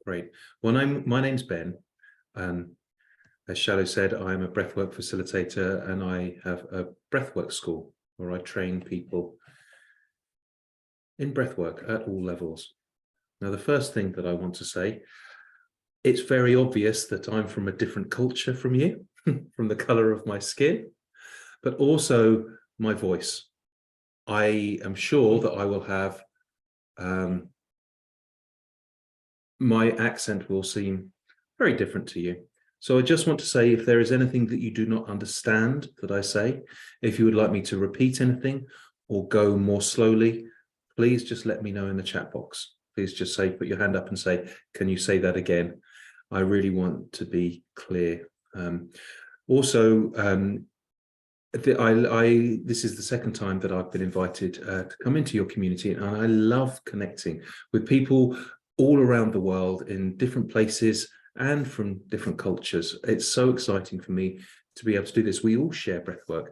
Great. Well, my name's Ben. As Shallow said, I'm a breathwork facilitator, and I have a breathwork school where I train people in breathwork at all levels. Now, the first thing that I want to say, it's very obvious that I'm from a different culture from you, from the color of my skin, but also my voice. I am sure that I will have my accent will seem very different to you. So I just want to say, if there is anything that you do not understand that I say, if you would like me to repeat anything or go more slowly, please just let me know in the chat box. Please just say, put your hand up and say, can you say that again? I really want to be clear. Also, this is the second time that I've been invited to come into your community, and I love connecting with people all around the world in different places and from different cultures. It's so exciting for me to be able to do this. We all share breathwork.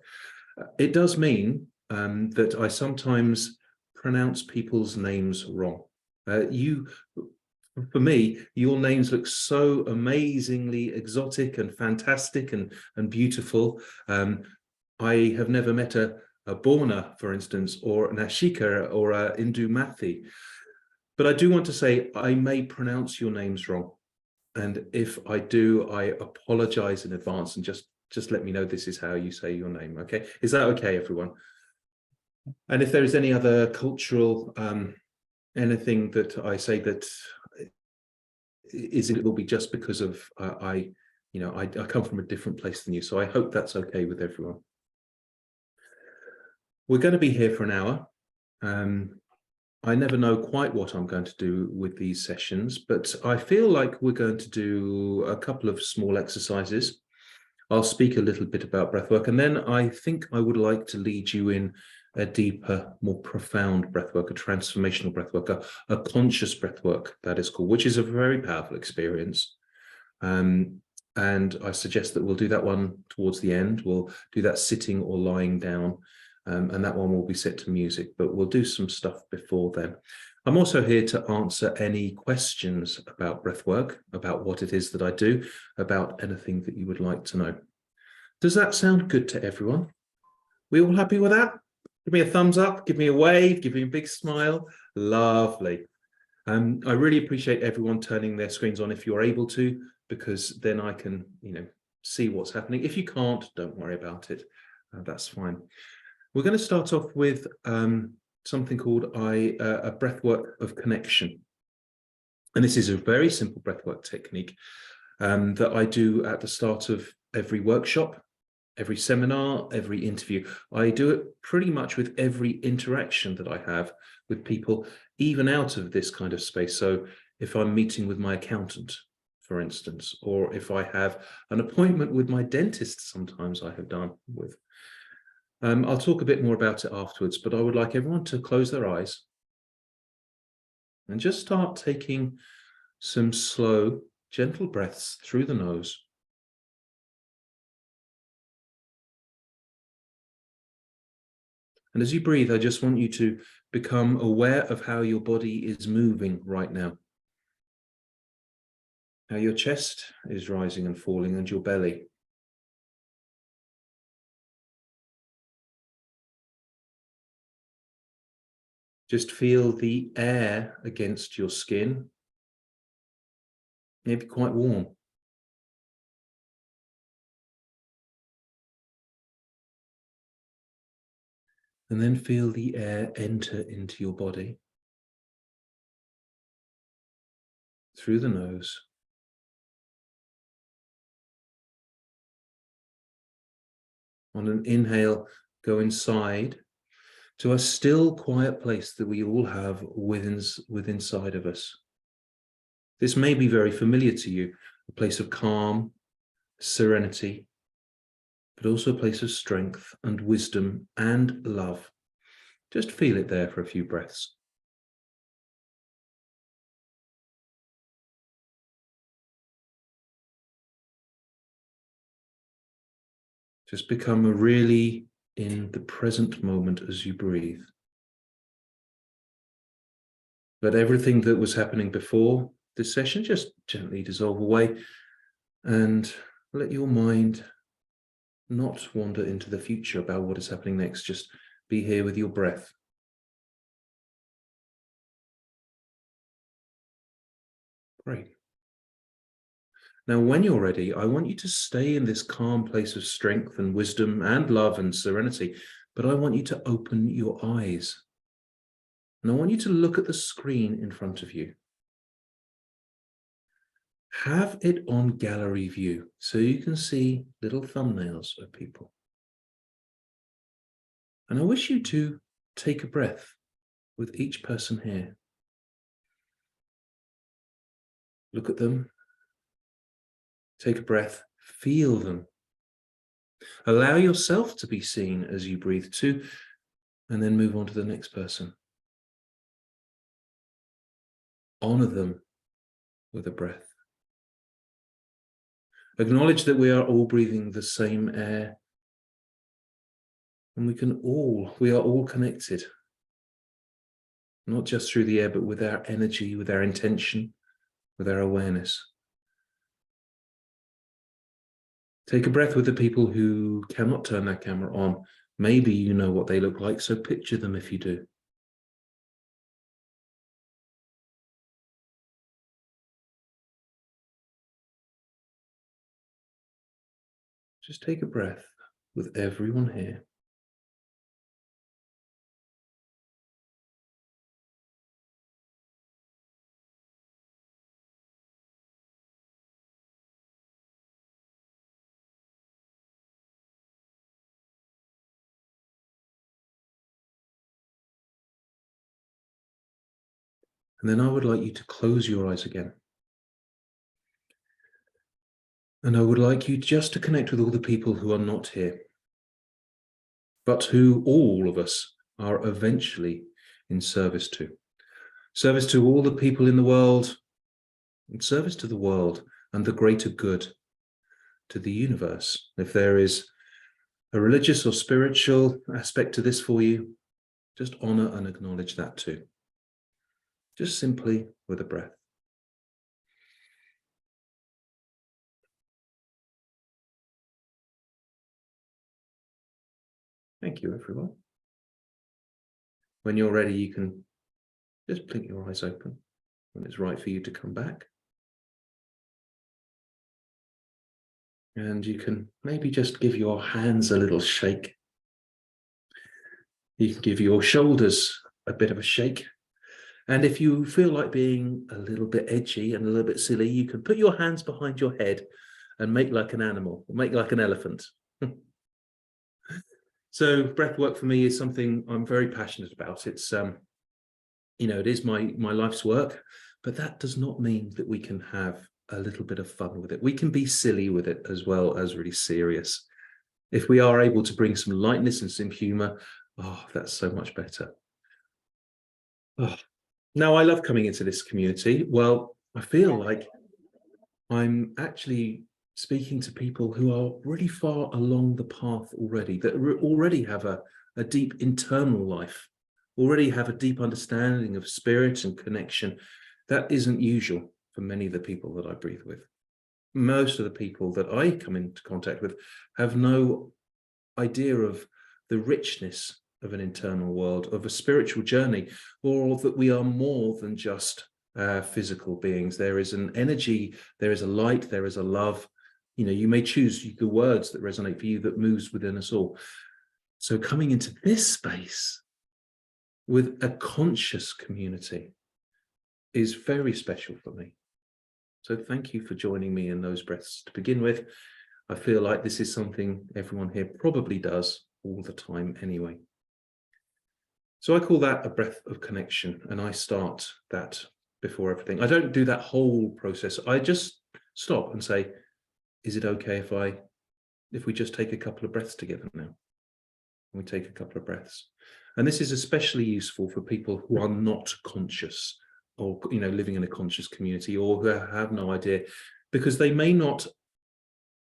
It does mean that I sometimes pronounce people's names wrong. For me, your names look so amazingly exotic and fantastic and beautiful. I have never met a Borna, for instance, or an Ashika or a Indumathi. But I do want to say I may pronounce your names wrong. And if I do, I apologize in advance, and just let me know this is how you say your name, okay? Is that okay, everyone? And if there is any other cultural, anything that I say that it will be just because of I come from a different place than you. So I hope that's okay with everyone. We're going to be here for an hour. I never know quite what I'm going to do with these sessions, but I feel like we're going to do a couple of small exercises. I'll speak a little bit about breathwork, and then I think I would like to lead you in a deeper, more profound breathwork, a transformational breathwork, a conscious breathwork, that is called, which is a very powerful experience. And I suggest that we'll do that one towards the end. We'll do that sitting or lying down. And that one will be set to music, but we'll do some stuff before then. I'm also here to answer any questions about breathwork, about what it is that I do, about anything that you would like to know. Does that sound good to everyone? We all happy with that? Give me a thumbs up, give me a wave, give me a big smile. Lovely. I really appreciate everyone turning their screens on if you're able to, because then I can, see what's happening. If you can't, don't worry about it. That's fine. We're going to start off with something called a breathwork of connection. And this is a very simple breathwork technique that I do at the start of every workshop, every seminar, every interview. I do it pretty much with every interaction that I have with people, even out of this kind of space. So if I'm meeting with my accountant, for instance, or if I have an appointment with my dentist, sometimes I have done with. I'll talk a bit more about it afterwards, but I would like everyone to close their eyes and just start taking some slow, gentle breaths through the nose. And as you breathe, I just want you to become aware of how your body is moving right now. How your chest is rising and falling, and your belly. Just feel the air against your skin, maybe quite warm. And then feel the air enter into your body through the nose. On an inhale, go inside to a still, quiet place that we all have within inside of us. This may be very familiar to you, a place of calm, serenity, but also a place of strength and wisdom and love. Just feel it there for a few breaths. Just become really in the present moment as you breathe. Let everything that was happening before this session, just gently dissolve away and let your mind not wander into the future about what is happening next. Just be here with your breath. Great. Now, when you're ready, I want you to stay in this calm place of strength and wisdom and love and serenity, but I want you to open your eyes. And I want you to look at the screen in front of you. Have it on gallery view so you can see little thumbnails of people. And I wish you to take a breath with each person here. Look at them. Take a breath, feel them. Allow yourself to be seen as you breathe too, and then move on to the next person. Honor them with a breath. Acknowledge that we are all breathing the same air, and we are all connected, not just through the air, but with our energy, with our intention, with our awareness. Take a breath with the people who cannot turn their camera on. Maybe you know what they look like, so picture them if you do. Just take a breath with everyone here. And then I would like you to close your eyes again. And I would like you just to connect with all the people who are not here, but who all of us are eventually in service to. Service to all the people in the world, and service to the world and the greater good, to the universe. If there is a religious or spiritual aspect to this for you, just honor and acknowledge that too. Just simply with a breath. Thank you, everyone. When you're ready, you can just blink your eyes open when it's right for you to come back. And you can maybe just give your hands a little shake. You can give your shoulders a bit of a shake. And if you feel like being a little bit edgy and a little bit silly, you can put your hands behind your head and make like an animal, or make like an elephant. So breath work for me is something I'm very passionate about. It's, it is my life's work, but that does not mean that we can have a little bit of fun with it. We can be silly with it as well as really serious. If we are able to bring some lightness and some humor, oh, that's so much better. Oh. Now, I love coming into this community. Well, I feel like I'm actually speaking to people who are really far along the path already, that already have a deep internal life, already have a deep understanding of spirit and connection. That isn't usual for many of the people that I breathe with. Most of the people that I come into contact with have no idea of the richness of an internal world, of a spiritual journey, or that we are more than just physical beings. There is an energy, there is a light, there is a love. You may choose the words that resonate for you that moves within us all. So coming into this space with a conscious community is very special for me. So thank you for joining me in those breaths to begin with. I feel like this is something everyone here probably does all the time anyway. So I call that a breath of connection, and I start that before everything. I don't do that whole process. I just stop and say, is it okay if we just take a couple of breaths together now? And we take a couple of breaths. And this is especially useful for people who are not conscious, or living in a conscious community, or who have no idea, because they may not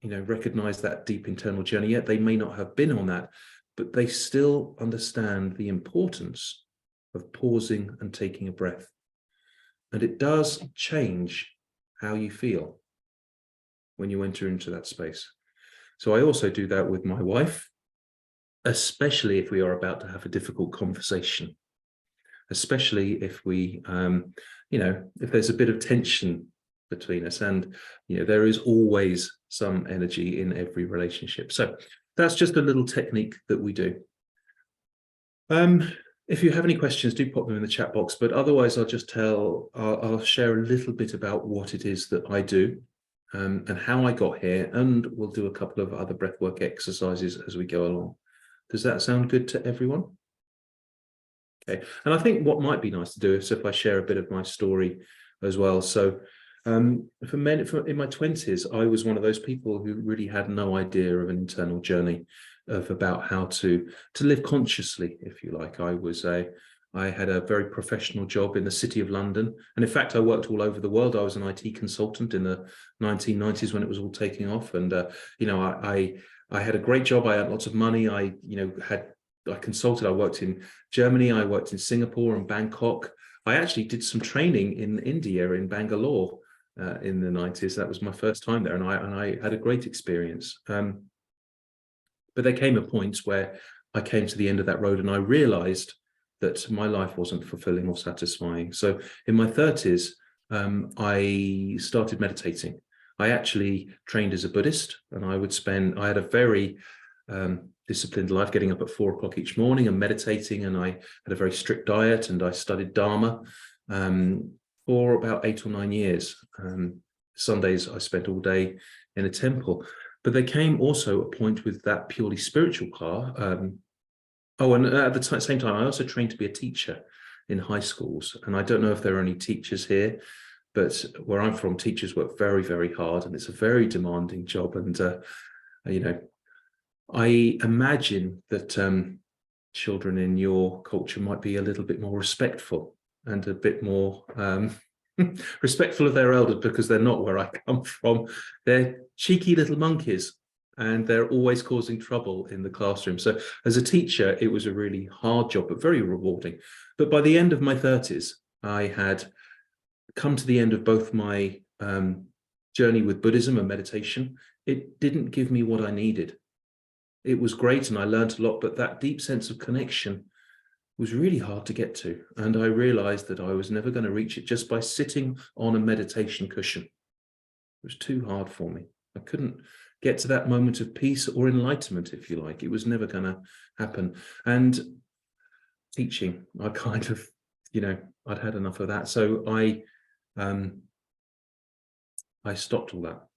recognize that deep internal journey yet. They may not have been on that, but they still understand the importance of pausing and taking a breath. And it does change how you feel when you enter into that space. So I also do that with my wife, especially if we are about to have a difficult conversation, especially if we, if there's a bit of tension between us, and, there is always some energy in every relationship. So that's just a little technique that we do. If you have any questions, do pop them in the chat box, but otherwise I'll share a little bit about what it is that I do, and how I got here, and we'll do a couple of other breathwork exercises as we go along. Does that sound good to everyone? Okay, and I think what might be nice to do is if I share a bit of my story as well. So in my 20s, I was one of those people who really had no idea of an internal journey about how to live consciously, if you like. I had a very professional job in the City of London. And in fact, I worked all over the world. I was an IT consultant in the 1990s when it was all taking off. And, I had a great job. I had lots of money. I consulted. I worked in Germany. I worked in Singapore and Bangkok. I actually did some training in India, in Bangalore, in the 90s. That was my first time there. And I had a great experience. But there came a point where I came to the end of that road and I realized that my life wasn't fulfilling or satisfying. So in my 30s, I started meditating. I actually trained as a Buddhist, and I had a very disciplined life, getting up at 4 o'clock each morning and meditating. And I had a very strict diet, and I studied Dharma for about 8 or 9 years. Sundays, I spent all day in a temple. But there came also a point with that purely spiritual class. And at the same time, I also trained to be a teacher in high schools. And I don't know if there are any teachers here, but where I'm from, teachers work very, very hard, and it's a very demanding job. And, I imagine that children in your culture might be a little bit more respectful and a bit more respectful of their elders, because they're not where I come from. They're cheeky little monkeys, and they're always causing trouble in the classroom. So as a teacher, it was a really hard job, but very rewarding. But by the end of my 30s, I had come to the end of both my journey with Buddhism and meditation. It didn't give me what I needed. It was great and I learned a lot, but that deep sense of connection was really hard to get to. And I realized that I was never going to reach it just by sitting on a meditation cushion. It was too hard for me. I couldn't get to that moment of peace or enlightenment, if you like. It was never going to happen. And teaching, I kind of, I'd had enough of that. So I stopped all that.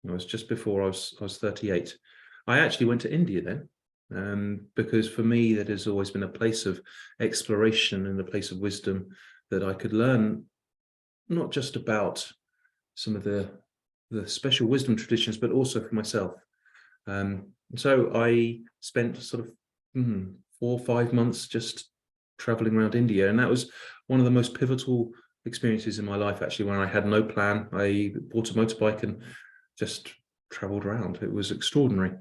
It was just before I was 38. I actually went to India then, because for me, that has always been a place of exploration and a place of wisdom that I could learn, not just about some of the special wisdom traditions, but also for myself. So I spent sort of 4 or 5 months just traveling around India. And that was one of the most pivotal experiences in my life, actually, when I had no plan. I bought a motorbike and just traveled around. It was extraordinary.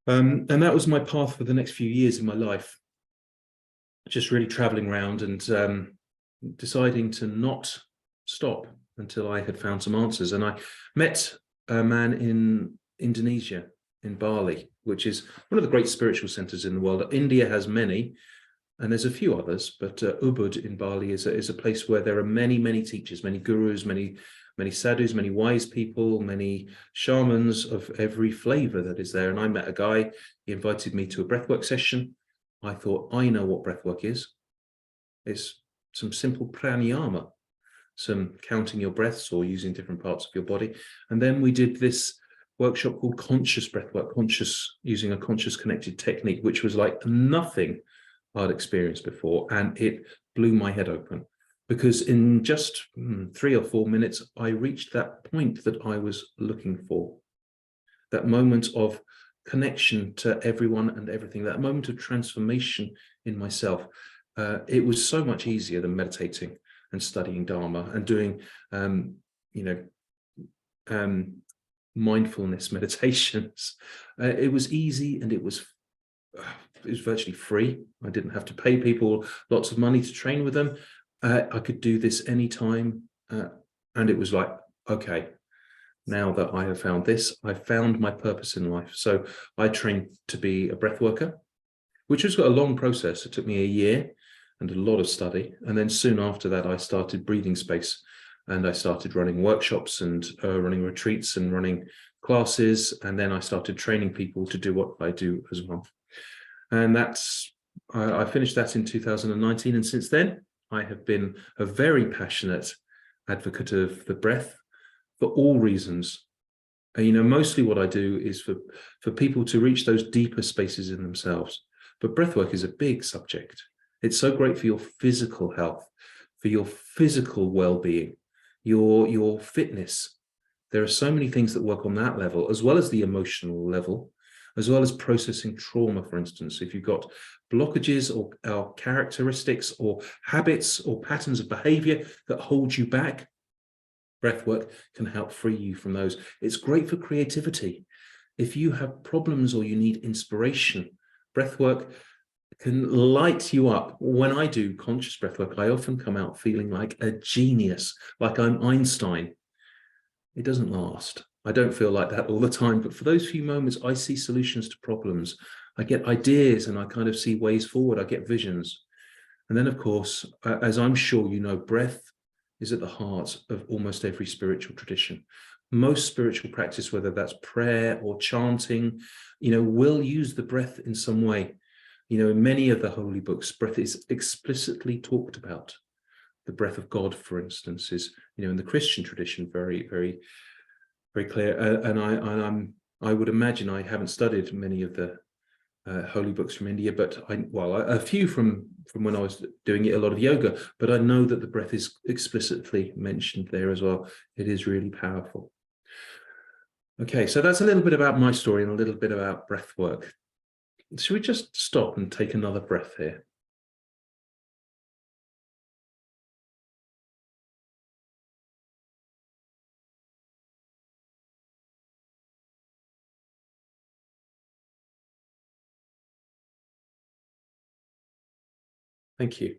And that was my path for the next few years in my life, just really traveling around and deciding to not stop until I had found some answers. And I met a man in Indonesia, in Bali, which is one of the great spiritual centers in the world. India has many, and there's a few others, but Ubud in Bali is a place where there are many, many teachers, many gurus, many sadhus, many wise people, many shamans of every flavor that is there. And I met a guy, he invited me to a breathwork session. I thought, I know what breathwork is. It's some simple pranayama, some counting your breaths or using different parts of your body. And then we did this workshop called conscious breathwork, using a conscious connected technique, which was like nothing I'd experienced before. And it blew my head open, because in just 3 or 4 minutes, I reached that point that I was looking for, that moment of connection to everyone and everything, that moment of transformation in myself. It was so much easier than meditating and studying Dharma and doing, mindfulness meditations. It was easy, and it was virtually free. I didn't have to pay people lots of money to train with them. I could do this anytime. And it was like, okay, now that I have found this, I found my purpose in life. So I trained to be a breath worker, which was a long process. It took me a year and a lot of study. And then soon after that, I started breathing space, and I started running workshops and running retreats and running classes. And then I started training people to do what I do as well. And I finished that in 2019. And since then, I have been a very passionate advocate of the breath for all reasons. Mostly what I do is for people to reach those deeper spaces in themselves. But breathwork is a big subject. It's so great for your physical health, for your physical well-being, your fitness. There are so many things that work on that level, as well as the emotional level, as well as processing trauma, for instance. If you've got blockages or characteristics or habits or patterns of behavior that hold you back, breathwork can help free you from those. It's great for creativity. If you have problems or you need inspiration, breathwork can light you up. When I do conscious breathwork, I often come out feeling like a genius, like I'm Einstein. It doesn't last. I don't feel like that all the time, but for those few moments, I see solutions to problems. I get ideas and I kind of see ways forward. I get visions. And then, of course, as I'm sure you know, breath is at the heart of almost every spiritual tradition. Most spiritual practice, whether that's prayer or chanting, will use the breath in some way. In many of the holy books, breath is explicitly talked about. The breath of God, for instance, is, in the Christian tradition, very, very, very clear. And I would imagine, I haven't studied many of the holy books from India, but a few from when I was doing a lot of yoga, but I know that the breath is explicitly mentioned there as well. It is really powerful. Okay, so that's a little bit about my story and a little bit about breath work. Should we just stop and take another breath here? Thank you.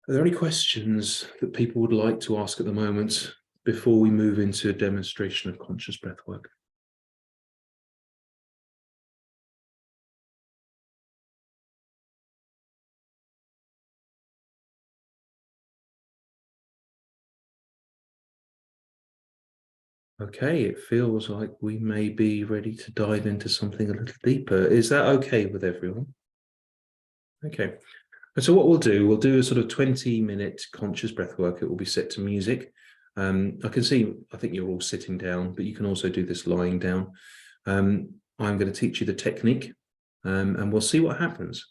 Are there any questions that people would like to ask at the moment before we move into a demonstration of conscious breath work? Okay, it feels like we may be ready to dive into something a little deeper. Is that okay with everyone? Okay. And so what we'll do a sort of 20-minute conscious breath work. It will be set to music. I think you're all sitting down, but you can also do this lying down. I'm going to teach you the technique, and we'll see what happens.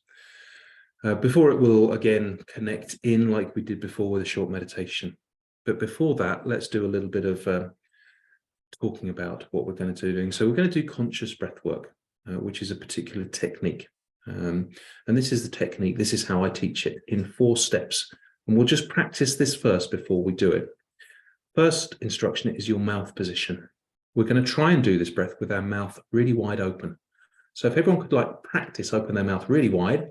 Before it will again connect in like we did before with a short meditation. But before that, let's do a little bit of talking about what we're going to be doing. So we're going to do conscious breath work, which is a particular technique. And this is the technique. This is how I teach it in 4 steps. And we'll just practice this first before we do it. First instruction is your mouth position. We're going to try and do this breath with our mouth really wide open. So if everyone could practice open their mouth really wide,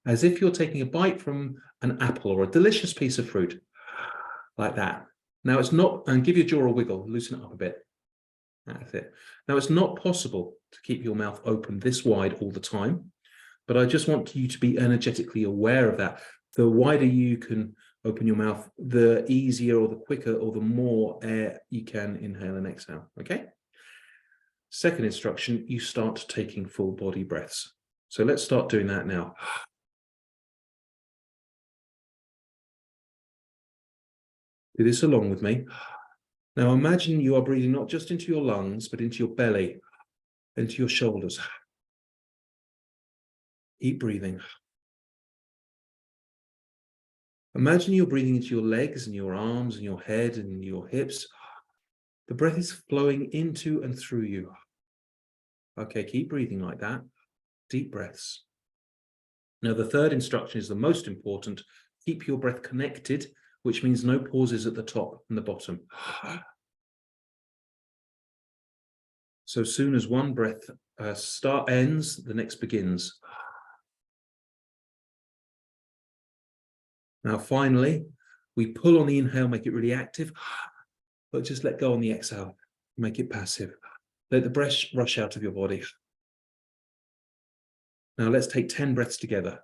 as if you're taking a bite from an apple or a delicious piece of fruit, like that. Now it's not, and give your jaw a wiggle, loosen it up a bit. That's it. Now it's not possible to keep your mouth open this wide all the time, but I just want you to be energetically aware of that. The wider you can open your mouth, the easier or the quicker or the more air you can inhale and exhale, okay? Second instruction, you start taking full body breaths. So let's start doing that now. Do this along with me. Now imagine you are breathing not just into your lungs, but into your belly, into your shoulders. Keep breathing. Imagine you're breathing into your legs and your arms and your head and your hips. The breath is flowing into and through you. Okay, keep breathing like that. Deep breaths. Now, the third instruction is the most important. Keep your breath connected, which means no pauses at the top and the bottom. So soon as one breath ends, the next begins. Now, finally, we pull on the inhale, make it really active, but just let go on the exhale, make it passive. Let the breath rush out of your body. Now let's take 10 breaths together.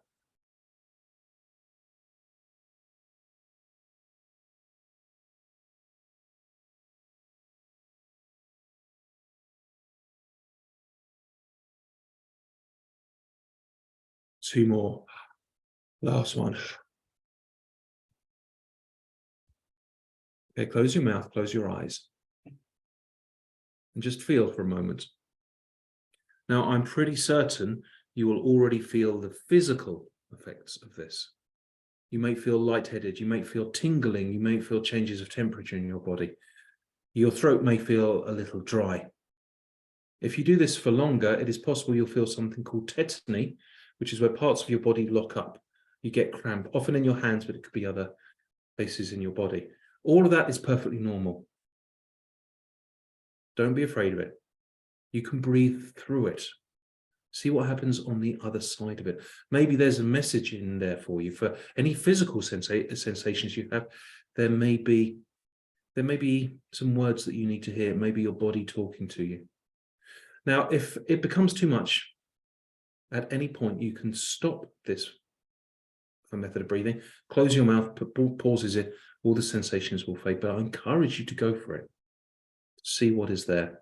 Two more. Last one. Okay, close your mouth, close your eyes, and just feel for a moment. Now, I'm pretty certain you will already feel the physical effects of this. You may feel lightheaded, you may feel tingling, you may feel changes of temperature in your body. Your throat may feel a little dry. If you do this for longer, it is possible you'll feel something called tetany, which is where parts of your body lock up. You get cramp, often in your hands, but it could be other places in your body. All of that is perfectly normal. Don't be afraid of it. You can breathe through it. See what happens on the other side of it. Maybe there's a message in there for you. For any physical sensations you have, there may be some words that you need to hear. Maybe your body talking to you. Now, if it becomes too much, at any point you can stop this method of breathing, close your mouth, put pauses in, all the sensations will fade. But I encourage you to go for it. See what is there.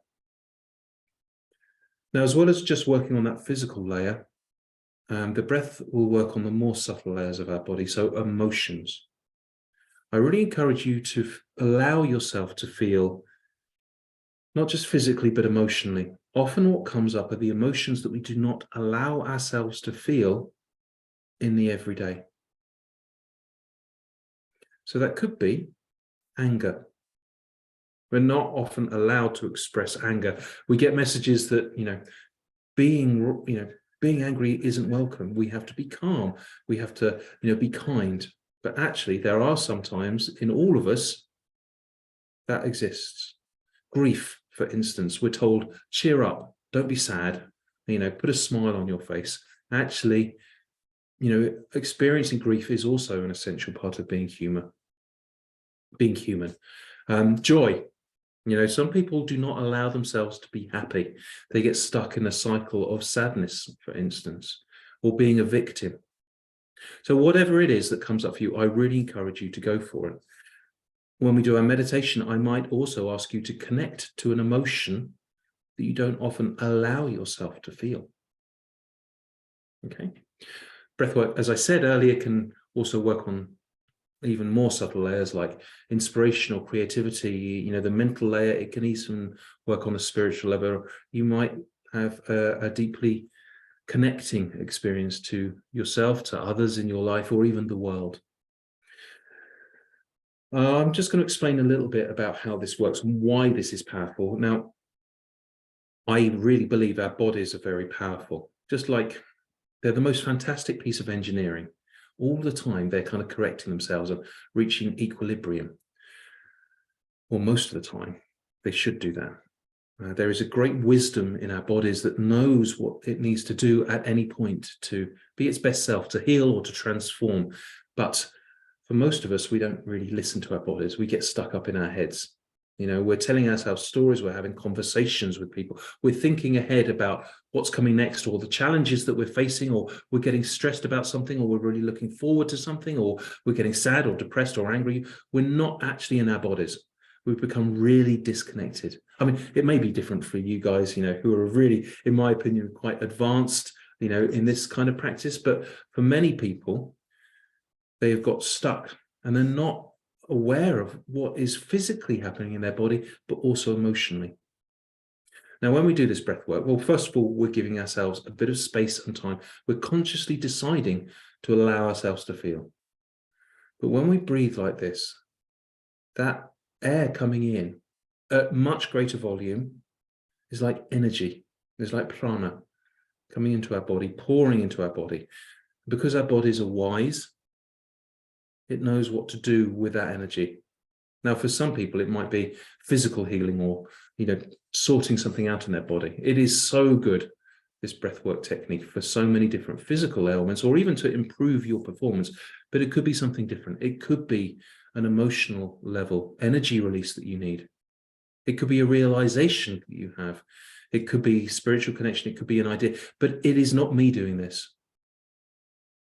Now, as well as just working on that physical layer, the breath will work on the more subtle layers of our body, so emotions. I really encourage you to allow yourself to feel, not just physically, but emotionally. Often what comes up are the emotions that we do not allow ourselves to feel in the everyday. So that could be anger. We're not often allowed to express anger. We get messages that, being angry isn't welcome. We have to be calm. We have to, be kind. But actually, there are some times in all of us that exists. Grief, for instance, we're told, cheer up, don't be sad, put a smile on your face. Actually, experiencing grief is also an essential part of being human. Joy. Some people do not allow themselves to be happy. They get stuck in a cycle of sadness, for instance, or being a victim. So whatever it is that comes up for you, I really encourage you to go for it. When we do our meditation, I might also ask you to connect to an emotion that you don't often allow yourself to feel. Okay. Breathwork, as I said earlier, can also work on even more subtle layers like inspiration or creativity, the mental layer. It can even work on a spiritual level. You might have a deeply connecting experience to yourself, to others in your life, or even the world. I'm just going to explain a little bit about how this works and why this is powerful. Now, I really believe our bodies are very powerful, just like they're the most fantastic piece of engineering. All the time, they're kind of correcting themselves and reaching equilibrium. Well, most of the time, they should do that. There is a great wisdom in our bodies that knows what it needs to do at any point to be its best self, to heal or to transform. But for most of us, we don't really listen to our bodies. We get stuck up in our heads. We're telling ourselves stories, we're having conversations with people, we're thinking ahead about what's coming next, or the challenges that we're facing, or we're getting stressed about something, or we're really looking forward to something, or we're getting sad or depressed or angry. We're not actually in our bodies. We've become really disconnected. I mean, it may be different for you guys, who are really, in my opinion, quite advanced, in this kind of practice. But for many people, they have got stuck and they're not aware of what is physically happening in their body, but also emotionally. Now, when we do this breath work, well, first of all, we're giving ourselves a bit of space and time. We're consciously deciding to allow ourselves to feel. But when we breathe like this, that air coming in at much greater volume is like energy. It's like prana coming into our body, pouring into our body. Because our bodies are wise, it knows what to do with that energy. Now, for some people, it might be physical healing or, sorting something out in their body. It is so good, this breathwork technique, for so many different physical ailments, or even to improve your performance. but it could be something different. It could be an emotional level, energy release that you need. It could be a realization that you have. It could be spiritual connection. It could be an idea, but it is not me doing this.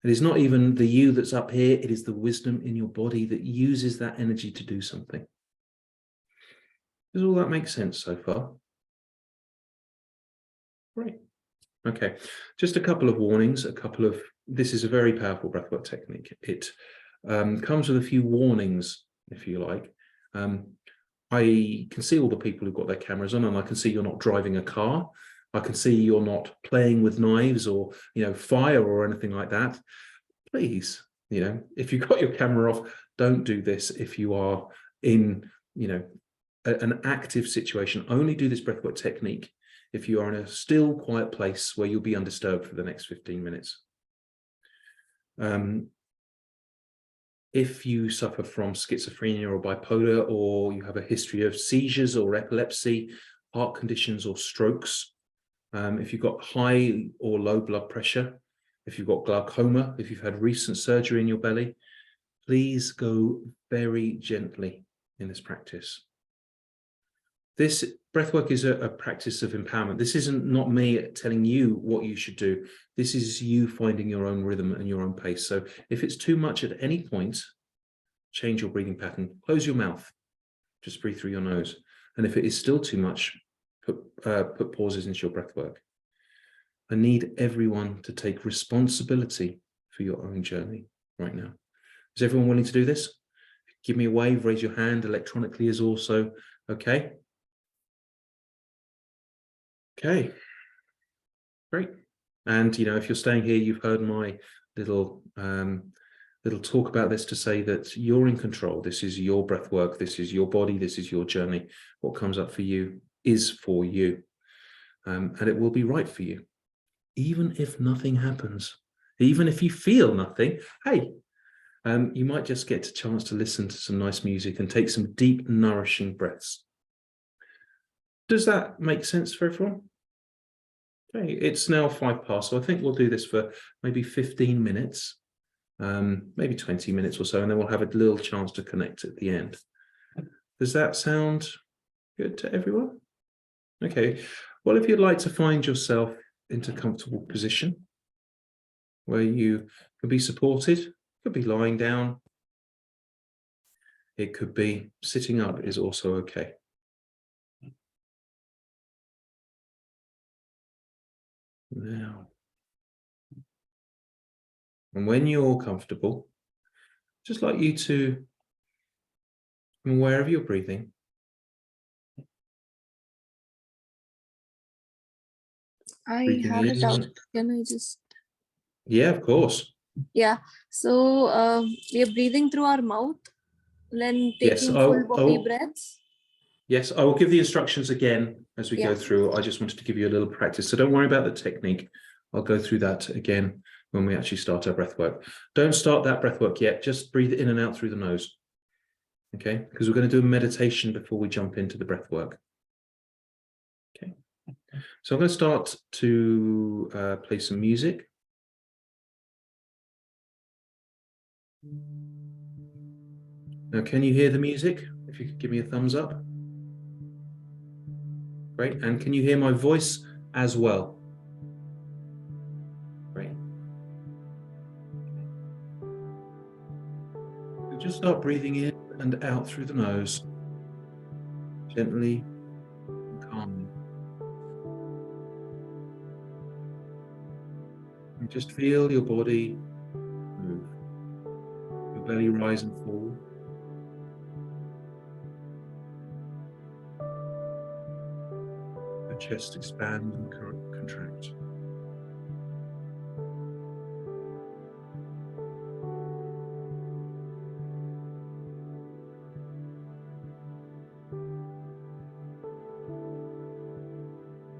It is not even the you that's up here. It is the wisdom in your body that uses that energy to do something. Does all that make sense so far? Great. Okay, just a couple of warnings, this is a very powerful breathwork technique. It comes with a few warnings, if you like. I can see all the people who've got their cameras on, and I can see you're not driving a car. I can see you're not playing with knives or, fire or anything like that. Please, if you've got your camera off, don't do this. If you are in, an active situation, only do this breathwork technique if you are in a still, quiet place where you'll be undisturbed for the next 15 minutes. If you suffer from schizophrenia or bipolar, or you have a history of seizures or epilepsy, heart conditions or strokes, if you've got high or low blood pressure, if you've got glaucoma, if you've had recent surgery in your belly, please go very gently in this practice. This breathwork is a practice of empowerment. This isn't not me telling you what you should do. This is you finding your own rhythm and your own pace. So if it's too much at any point, change your breathing pattern. Close your mouth. Just breathe through your nose. And if it is still too much, put pauses into your breathwork. I need everyone to take responsibility for your own journey right now. Is everyone willing to do this? Give me a wave, raise your hand. Electronically is also okay. Okay, great. And if you're staying here, you've heard my little talk about this to say that you're in control. This is your breath work. This is your body. This is your journey. What comes up for you is for you, and it will be right for you, even if nothing happens. Even if you feel nothing, hey, you might just get a chance to listen to some nice music and take some deep, nourishing breaths. Does that make sense for everyone? Okay, it's now 5 past, so I think we'll do this for maybe 15 minutes, maybe 20 minutes or so, and then we'll have a little chance to connect at the end. Does that sound good to everyone? Okay, well, if you'd like to find yourself into a comfortable position where you can be supported, it could be lying down, it could be sitting up is also okay. Now, and when you're comfortable, just like you to be aware of your breathing. I have a doubt. Can I just? Yeah, of course. Yeah. So we are breathing through our mouth, then taking full body breaths. Yes, I will give the instructions again as we go through. I just wanted to give you a little practice. So don't worry about the technique. I'll go through that again when we actually start our breath work. Don't start that breath work yet. Just breathe in and out through the nose. Okay, because we're going to do a meditation before we jump into the breath work. Okay, so I'm going to start to play some music. Now, can you hear the music? If you could give me a thumbs up. Great. And can you hear my voice as well? Great. You'll just start breathing in and out through the nose, gently and calmly. And just feel your body move, your belly rise and fall. Your chest expand and contract.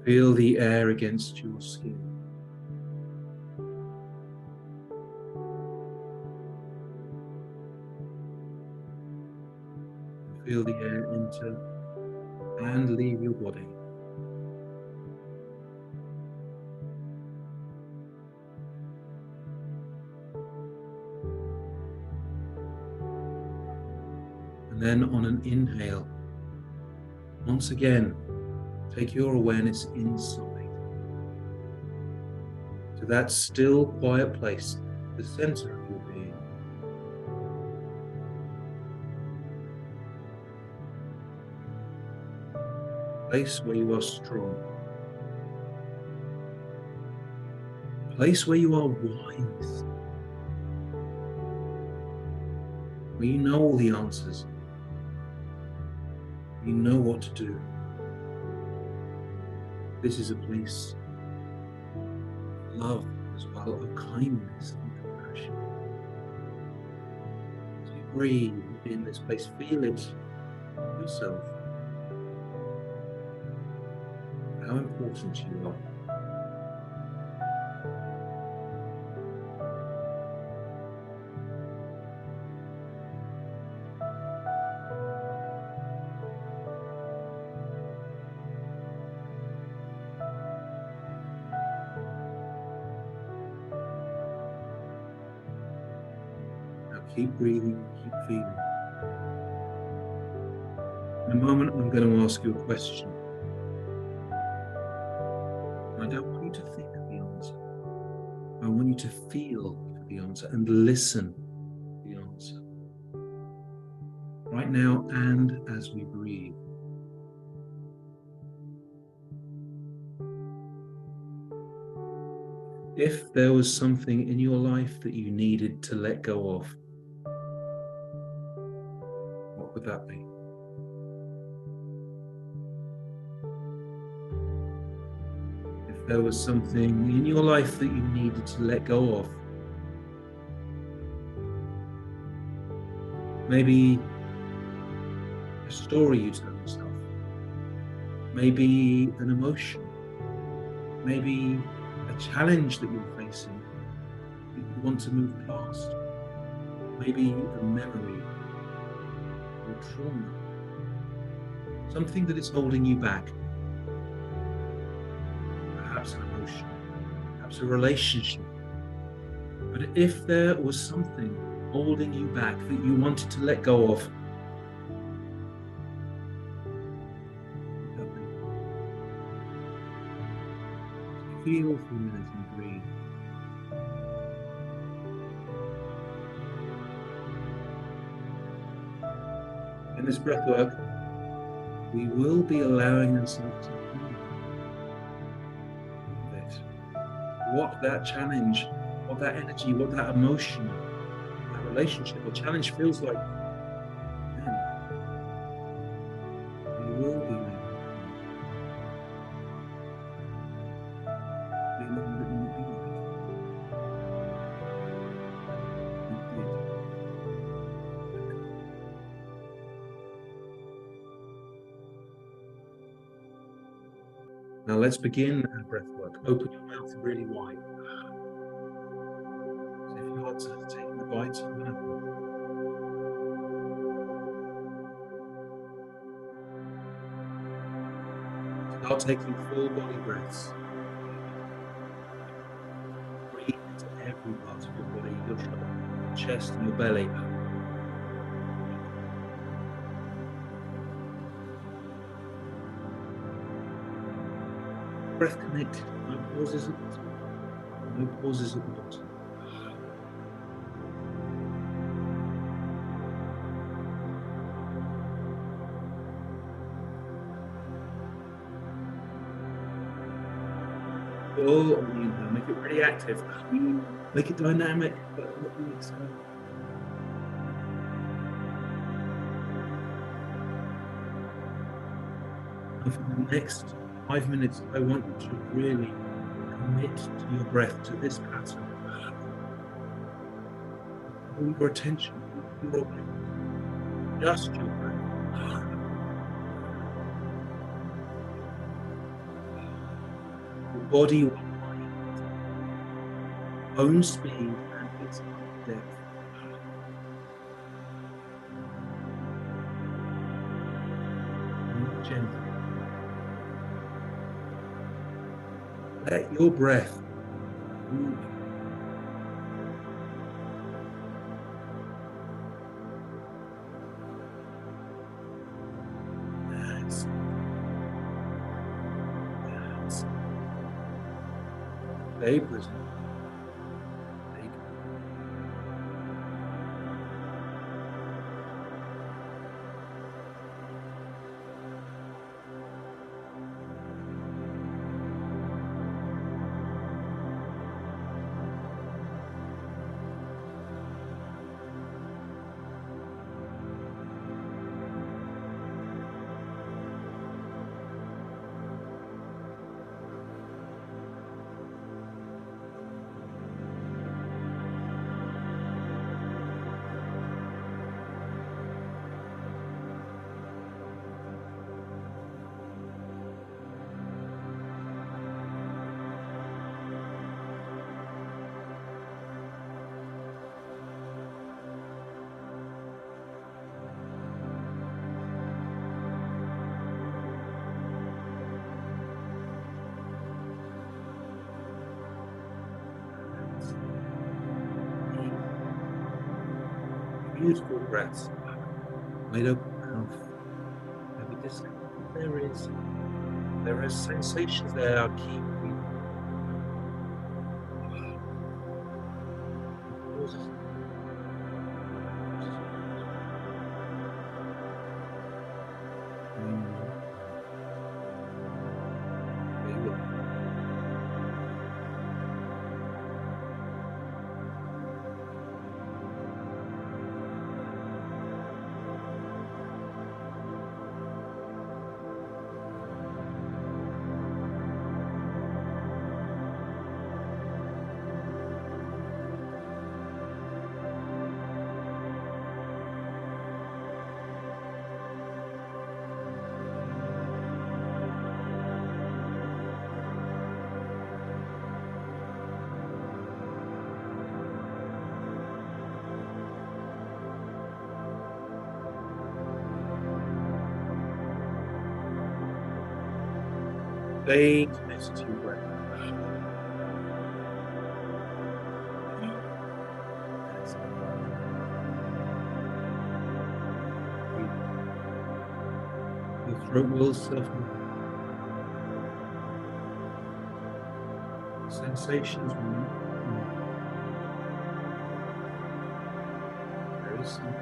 Feel the air against your skin. Feel the air enter and leave your body. And then on an inhale, once again, take your awareness inside to that still, quiet place, the center of your being. Place where you are strong. Place where you are wise. Where you know all the answers. You know what to do. This is a place of love as well, of kindness and compassion. As you breathe in this place, feel it yourself. How important you are. Now keep breathing, keep feeling. In a moment, I'm going to ask you a question. I don't want you to think of the answer. I want you to feel for the answer and listen to the answer. Right now and as we breathe. If there was something in your life that you needed to let go of, what would that be? If there was something in your life that you needed to let go of, maybe a story you tell yourself, maybe an emotion, maybe a challenge that you're facing that you want to move past, maybe a memory or trauma, something that is holding you back, perhaps an emotion, perhaps a relationship. But if there was something holding you back that you wanted to let go of, feel for a minute and breathe. In this breath work, we will be allowing ourselves to feel it. What that challenge, what that energy, what that emotion, that relationship or challenge feels like. Then we will be feeling that you will be like. Now let's begin our breath work. Open your mouth really wide. As if you are taking the bites of an apple. Start taking full body breaths. Breathe into every part of your body, your shoulder, your chest, and your belly. Breath connected. No pauses at the top. No pauses at the bottom. Full on the inhale. Make it really active. Make it dynamic, but let me exhale. And for the next 5 minutes, I want you to really commit to your breath, to this pattern. All your attention, your breath, just your breath. Your body will find its own speed and its own depth. Move gently. Let your breath move. Stay present. Beautiful breaths. Wide open mouth. And we discover there are sensations there. Our key breathing. Pauses. Staying connected to your breath. Your throat will soften. Sensations will move. Very simple.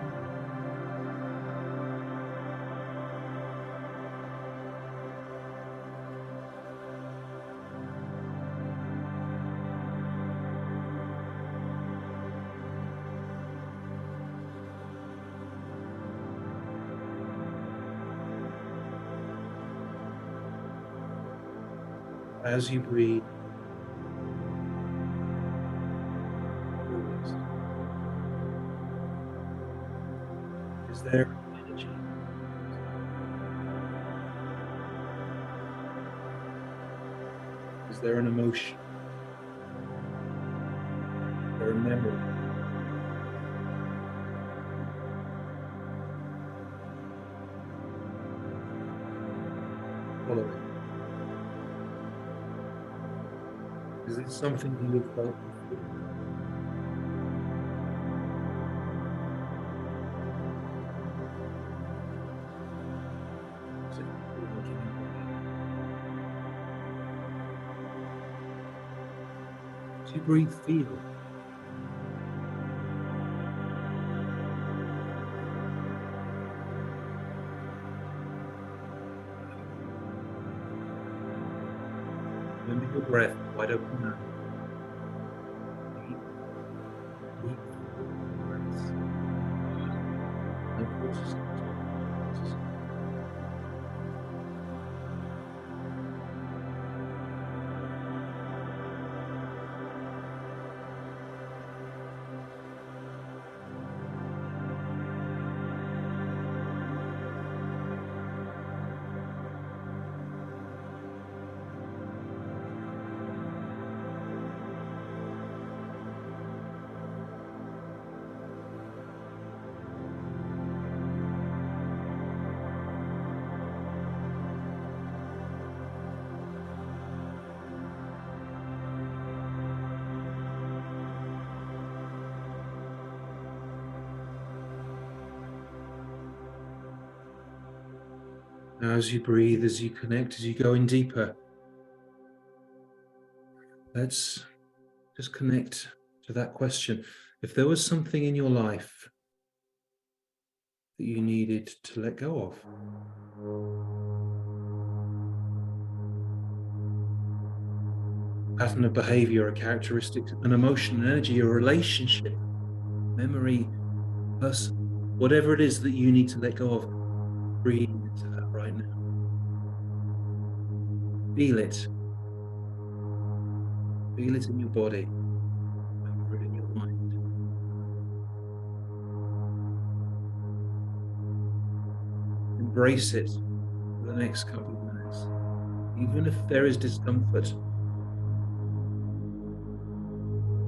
As you breathe, is there energy? Is there an emotion? Is there a memory? Follow it. Is it something you have felt before? Is it working in your body? As you breathe, feel. Remember your breath, wide open mouth. Deep, deep breaths. No pauses. Now, as you breathe, as you connect, as you go in deeper, let's just connect to that question. If there was something in your life that you needed to let go of, pattern of behavior, a characteristic, an emotion, an energy, a relationship, memory, person, whatever it is that you need to let go of, breathe into that right now. Feel it. Feel it in your body. Remember it in your mind. Embrace it for the next couple of minutes. Even if there is discomfort,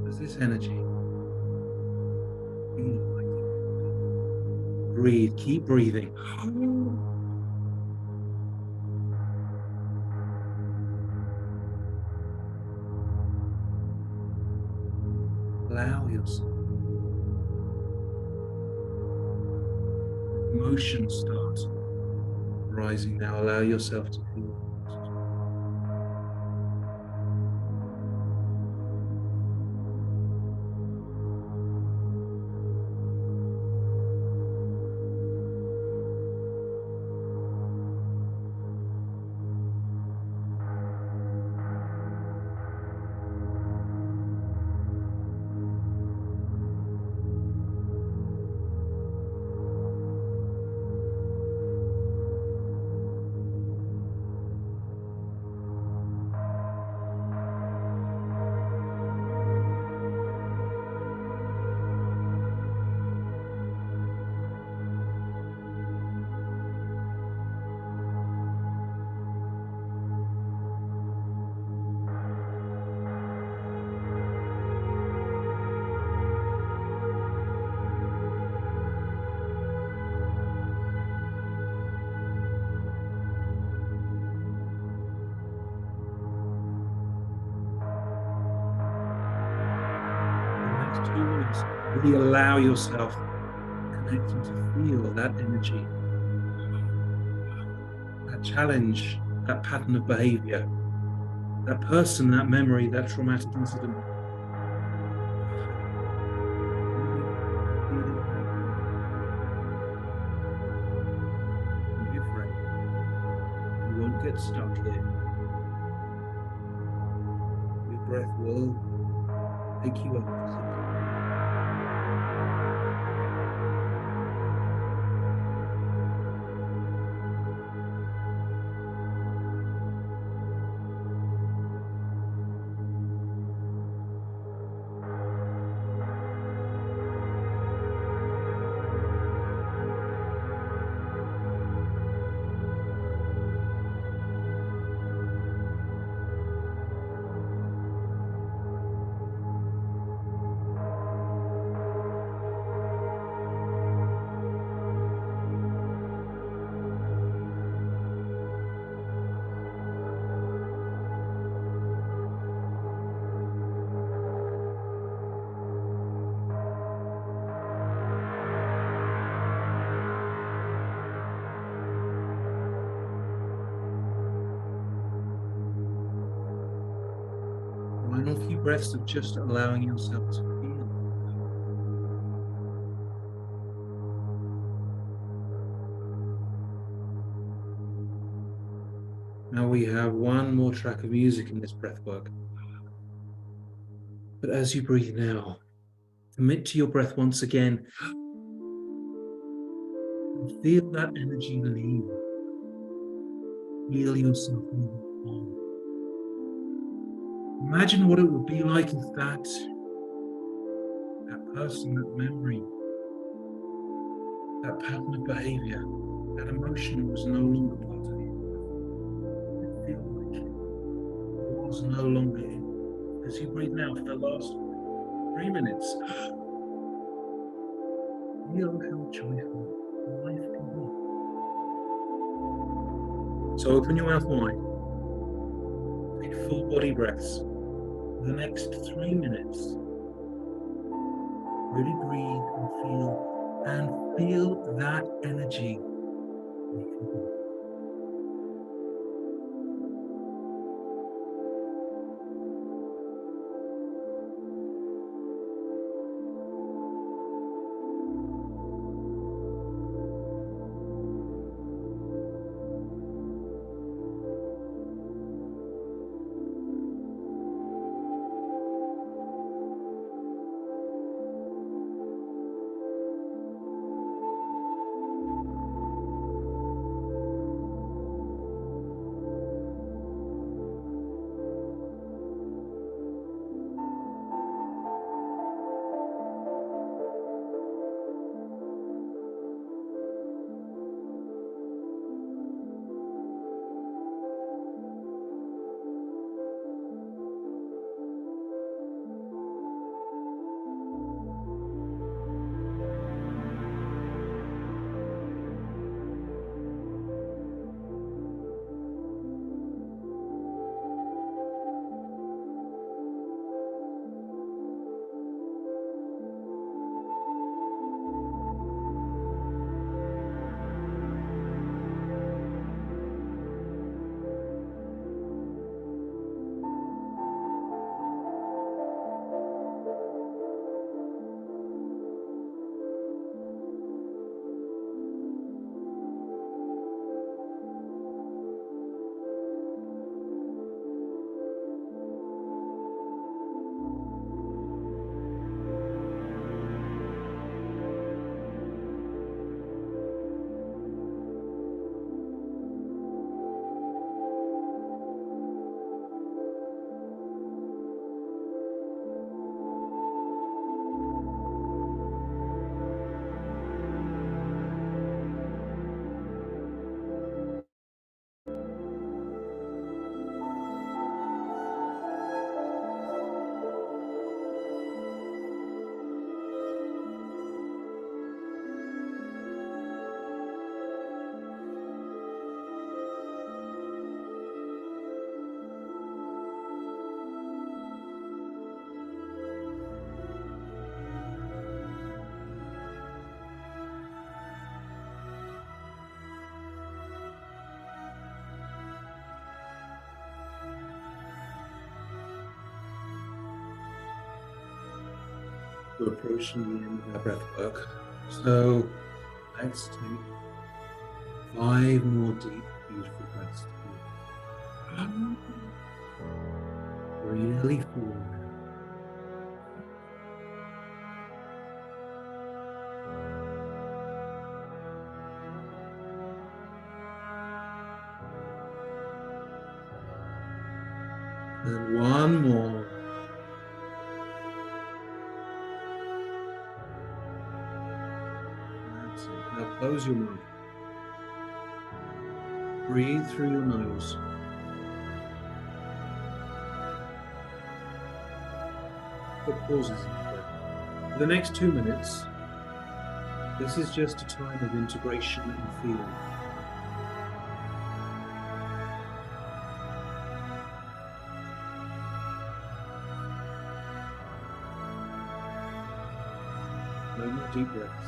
there's this energy. Feel it like it. Breathe. Keep breathing. Allow yourself. Emotions start rising now. Allow yourself to feel. Really allow yourself connecting to feel that energy, that challenge, that pattern of behavior, that person, that memory, that traumatic incident. Don't be afraid. You won't get stuck here. Your breath will take you up. Final few breaths of just allowing yourself to feel. Now we have one more track of music in this breath work. But as you breathe now, commit to your breath once again. And feel that energy leave. Feel yourself moving on. Imagine what it would be like if that person, that memory, that pattern of behavior, that emotion was no longer part of you. It feel like it was no longer in. As you breathe now for the last 3 minutes, feel how joyful life can be. So open your mouth wide. Take full body breaths. For the next 3 minutes, really breathe and feel that energy. We're approaching the end of our breath work. So let's take 5 more deep, beautiful breaths. Really forward. And one more. That's it. Now close your mouth. Breathe through your nose. Put pauses in the breath. For the next 2 minutes, this is just a time of integration and feeling. No more deep breaths.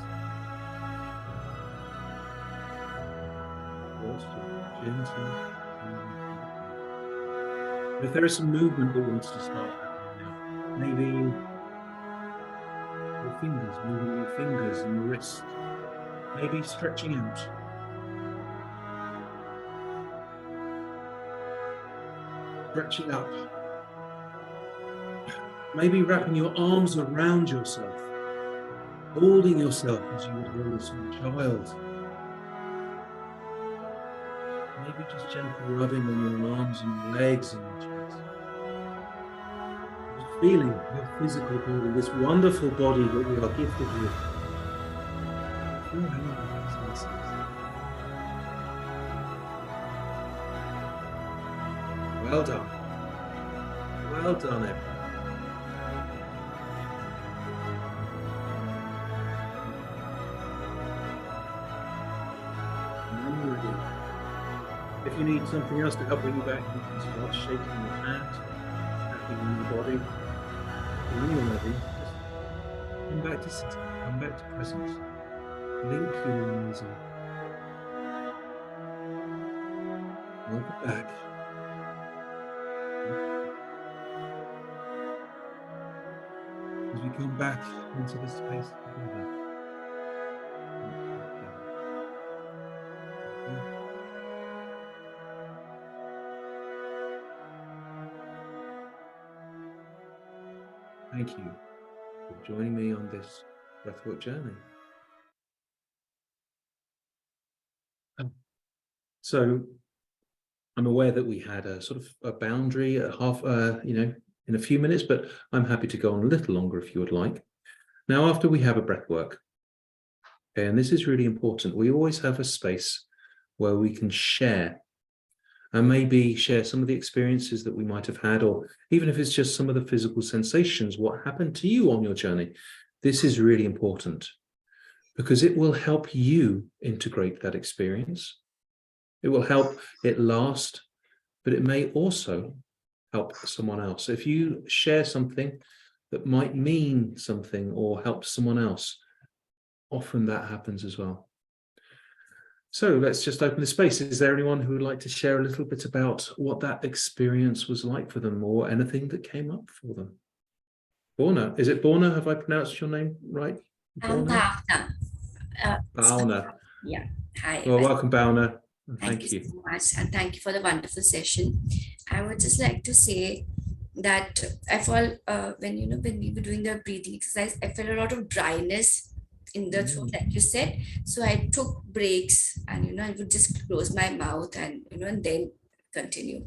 Gentle. If there is some movement that wants to start happening now, maybe your fingers, moving your fingers and your wrist, maybe stretching out. Stretching up. Maybe wrapping your arms around yourself, holding yourself as you would hold a small child. Maybe just gently rubbing on your arms and your legs and your chest. Just feeling your physical body, this wonderful body that we are gifted with. Feel how relaxing this is. Well done. Well done, everyone. If you need something else to help bring you back, you can start shaking your hand, tapping on your body. When you're ready, just come back to sitting, come back to presence. Blink your eyes up. Welcome back. As we come back into this space together. Thank you for joining me on this breathwork journey. So I'm aware that we had a sort of a boundary at half, in a few minutes, but I'm happy to go on a little longer if you would like. Now, after we have a breathwork, okay, and this is really important, we always have a space where we can share and maybe share some of the experiences that we might have had, or even if it's just some of the physical sensations, what happened to you on your journey. This is really important because it will help you integrate that experience. It will help it last, but it may also help someone else. If you share something that might mean something or help someone else, often that happens as well. So let's just open the space. Is there anyone who would like to share a little bit about what that experience was like for them, or anything that came up for them? Borna, is it Borna? Have I pronounced your name right? Bhavna. Bhavna. Yeah. Hi. Well, welcome, Bhavna. Thank you so much, and thank you for the wonderful session. I would just like to say that I felt when we were doing the breathing exercise, I felt a lot of dryness in the throat, like you said. So I took breaks, and I would just close my mouth and and then continue.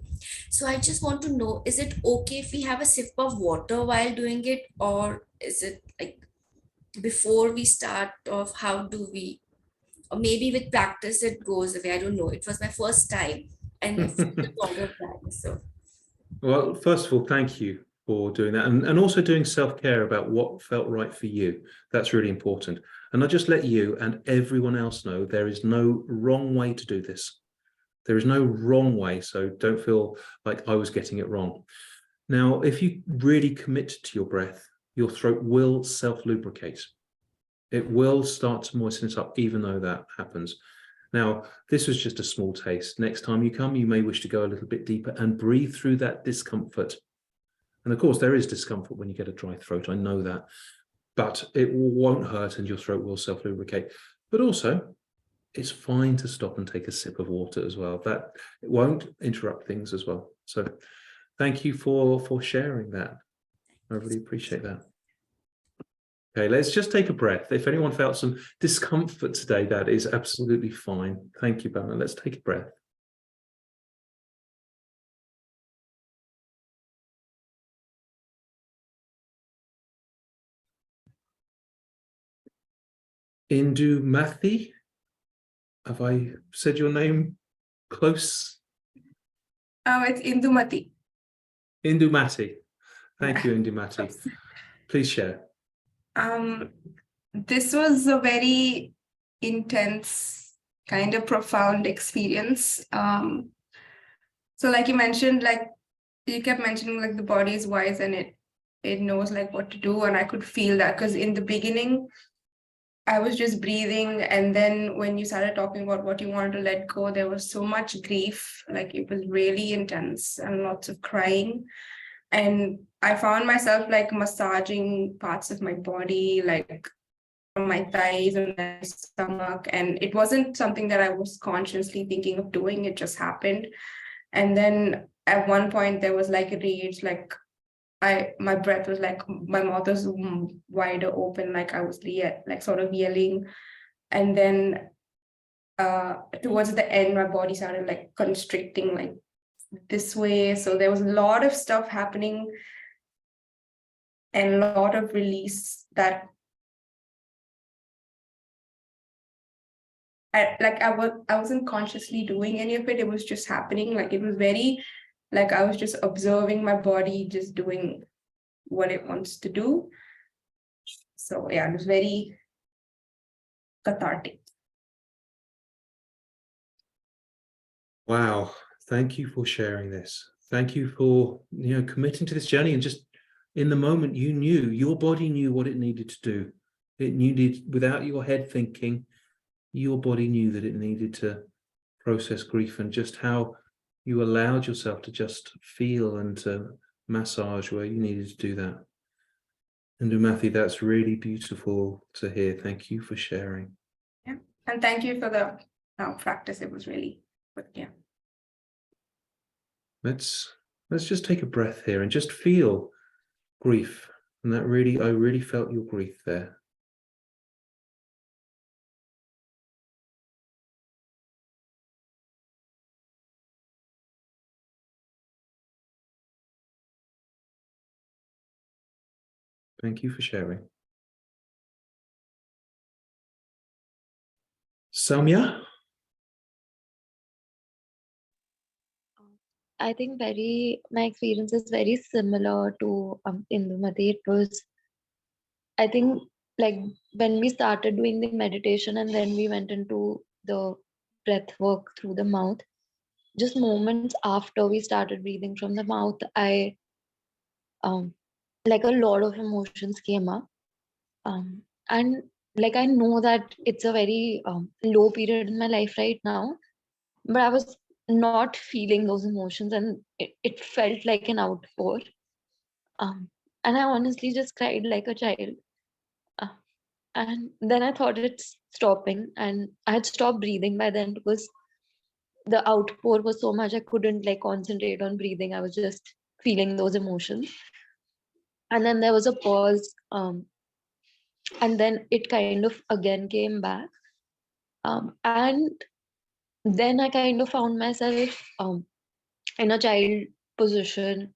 So I just want to know, is it okay if we have a sip of water while doing it, or is it like before we start off, how do we, or maybe with practice it goes away? I don't know. It was my first time, and it's a lot of practice. So, well, first of all, thank you for doing that, and also doing self-care about what felt right for you. That's really important. And I'll just let you and everyone else know there is no wrong way to do this. There is no wrong way, so don't feel like I was getting it wrong. Now, if you really commit to your breath, your throat will self-lubricate. It will start to moisten it up, even though that happens. Now, this was just a small taste. Next time you come, you may wish to go a little bit deeper and breathe through that discomfort. And of course, there is discomfort when you get a dry throat. I know that. but it won't hurt and your throat will self-lubricate. But also, it's fine to stop and take a sip of water as well. That it won't interrupt things as well. So thank you for sharing that. I really appreciate that. Okay, let's just take a breath. If anyone felt some discomfort today, that is absolutely fine. Thank you, Bhavna. Let's take a breath. Indumathi, have I said your name close? It's Indumati. Indumati. Thank you, Indumati. Please share. This was a very intense, kind of profound experience. So like you mentioned, like you kept mentioning, like the body is wise and it knows like what to do. And I could feel that, because in the beginning, I was just breathing. And then when you started talking about what you wanted to let go, there was so much grief, like it was really intense and lots of crying. And I found myself like massaging parts of my body, like on my thighs and my stomach. And it wasn't something that I was consciously thinking of doing, it just happened. And then at one point there was like a rage, like my breath was like, my mouth was wider open, like I was like sort of yelling. And then towards the end, my body started like constricting like this way. So there was a lot of stuff happening and a lot of release that I wasn't consciously doing any of it. It was just happening. Like it was very, like I was just observing my body just doing what it wants to do. So yeah, it was very cathartic. Wow. Thank you for sharing this. Thank you for, committing to this journey, and just in the moment you knew, your body knew what it needed to do. It needed, without your head thinking, your body knew that it needed to process grief, and just how you allowed yourself to just feel and to massage where you needed to do that. And Matthew, that's really beautiful to hear. Thank you for sharing. Yeah, and thank you for the practice. It was really good. Yeah. Let's just take a breath here and just feel grief. And that really, I really felt your grief there. Thank you for sharing. Samya? I think my experience is very similar to Indumati. It was, I think, like when we started doing the meditation and then we went into the breath work through the mouth, just moments after we started breathing from the mouth, I like a lot of emotions came up. And like I know that it's a very low period in my life right now, but I was not feeling those emotions, and it felt like an outpour. And I honestly just cried like a child. And then I thought it's stopping, and I had stopped breathing by then because the outpour was so much I couldn't like concentrate on breathing. I was just feeling those emotions. And then there was a pause, and then it kind of again came back. And then I kind of found myself in a child position,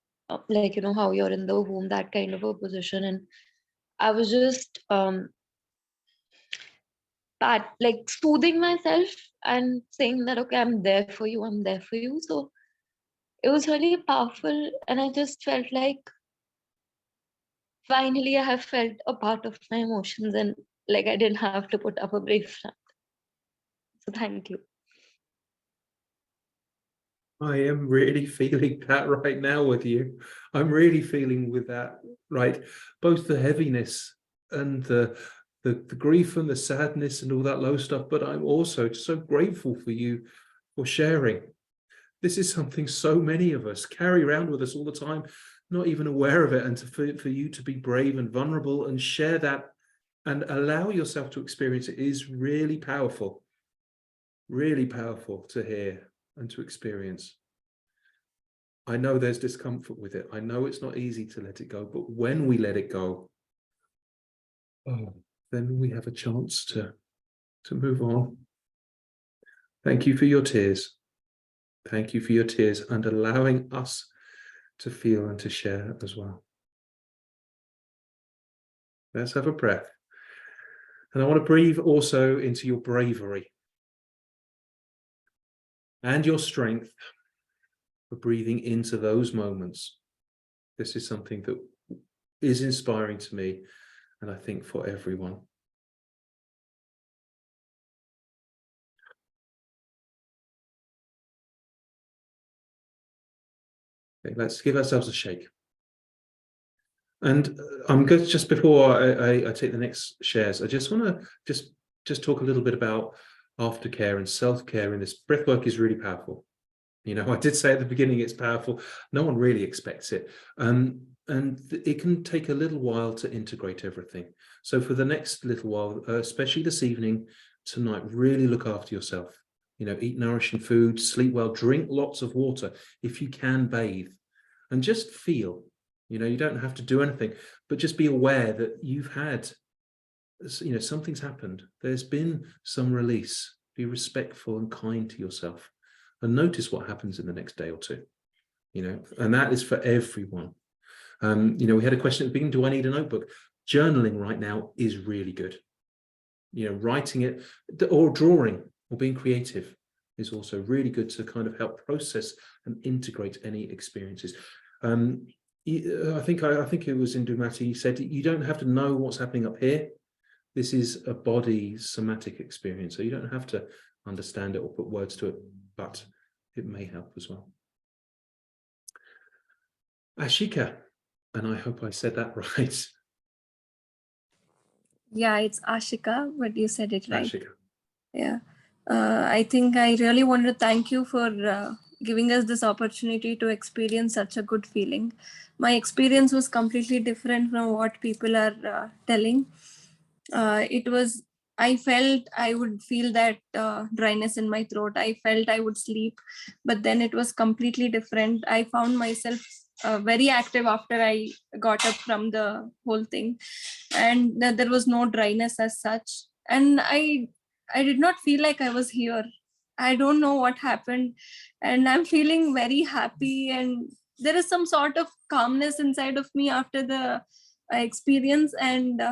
like how you're in the womb, that kind of a position. And I was just like soothing myself and saying that, okay, I'm there for you, I'm there for you. So it was really powerful, and I just felt like finally I have felt a part of my emotions, and like I didn't have to put up a brave front. So thank you. I am really feeling that right now with you. I'm really feeling with that, right? Both the heaviness and the grief and the sadness and all that low stuff, but I'm also so grateful for you for sharing. This is something so many of us carry around with us all the time. not even aware of it, and for you to be brave and vulnerable and share that and allow yourself to experience it is really powerful to hear and to experience. I know there's discomfort with it. I know it's not easy to let it go, but when we let it go, then we have a chance to move on. Thank you for your tears. Thank you for your tears and allowing us to feel and to share as well. Let's have a breath. And I want to breathe also into your bravery and your strength for breathing into those moments. This is something that is inspiring to me, and I think for everyone. Okay, let's give ourselves a shake. And I'm good. Just before I take the next shares, I just want to just talk a little bit about aftercare and self-care. And this breathwork is really powerful. You know, I did say at the beginning it's powerful. No one really expects it. And it can take a little while to integrate everything. So for the next little while, especially this evening, tonight, really look after yourself. You know, eat nourishing food, sleep well, drink lots of water. If you can, bathe, and just feel. You know, you don't have to do anything, but just be aware that you've had, you know, something's happened. There's been some release. Be respectful and kind to yourself, and notice what happens in the next day or two. You know, and that is for everyone. You know, we had a question at the beginning, do I need a notebook? Journaling right now is really good. You know, writing it or drawing or being creative is also really good to kind of help process and integrate any experiences. I think it was in Dumati, he said, you don't have to know what's happening up here. This is a body somatic experience, so you don't have to understand it or put words to it, but it may help as well. Ashika, and I hope I said that right. Yeah, it's Ashika, but you said it right. Ashika. Yeah. I think I really want to thank you for giving us this opportunity to experience such a good feeling. My experience was completely different from what people are telling. I felt I would feel that dryness in my throat. I felt I would sleep, but then it was completely different. I found myself very active after I got up from the whole thing, and there was no dryness as such. And I did not feel like I was here. I don't know what happened, and I'm feeling very happy, and there is some sort of calmness inside of me after the experience, and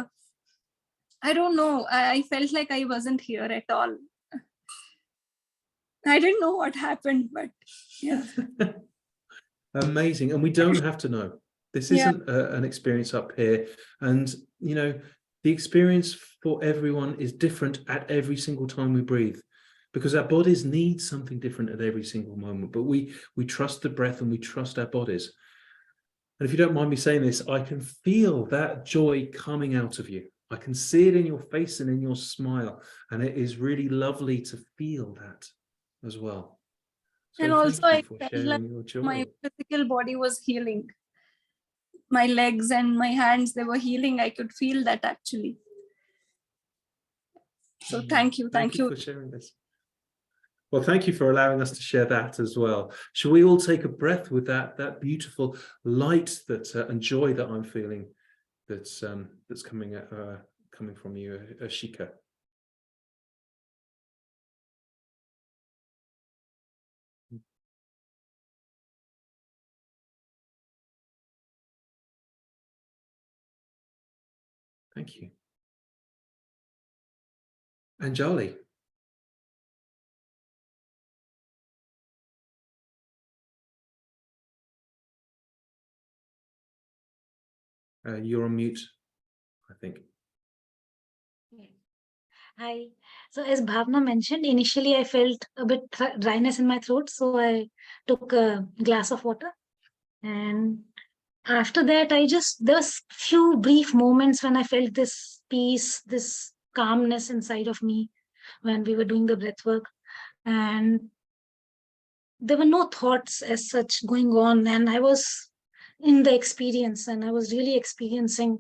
I don't know. I felt like I wasn't here at all. I didn't know what happened, but yeah. Amazing. And we don't have to know. This isn't an experience up here. And, you know, the experience for everyone is different at every single time we breathe, because our bodies need something different at every single moment. But we trust the breath and we trust our bodies. And if you don't mind me saying this, I can feel that joy coming out of you. I can see it in your face and in your smile. And it is really lovely to feel that as well. So And also I for felt sharing like your joy. my physical body was healing. My legs and my hands, they were healing. I could feel that actually. So thank you. Thank you for sharing this. Well, thank you for allowing us to share that as well. Shall we all take a breath with that beautiful light and joy that I'm feeling that's coming from you, Ashika? Thank you. Anjali. You're on mute, I think. Hi. So as Bhavna mentioned, initially I felt a bit dryness in my throat, so I took a glass of water. And after that, there was few brief moments when I felt this peace, this calmness inside of me when we were doing the breath work. And there were no thoughts as such going on. And I was in the experience, and I was really experiencing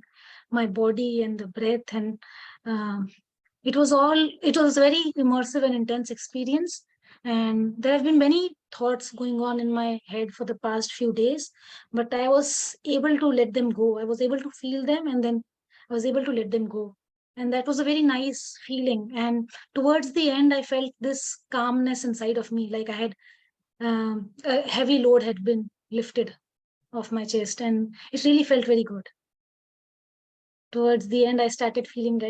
my body and the breath, and it was very immersive and intense experience. And there have been many thoughts going on in my head for the past few days, but I was able to let them go. I was able to feel them, and then I was able to let them go. And that was a very nice feeling. And towards the end, I felt this calmness inside of me, like I had a heavy load had been lifted off my chest, and it really felt very good. Towards the end, I started feeling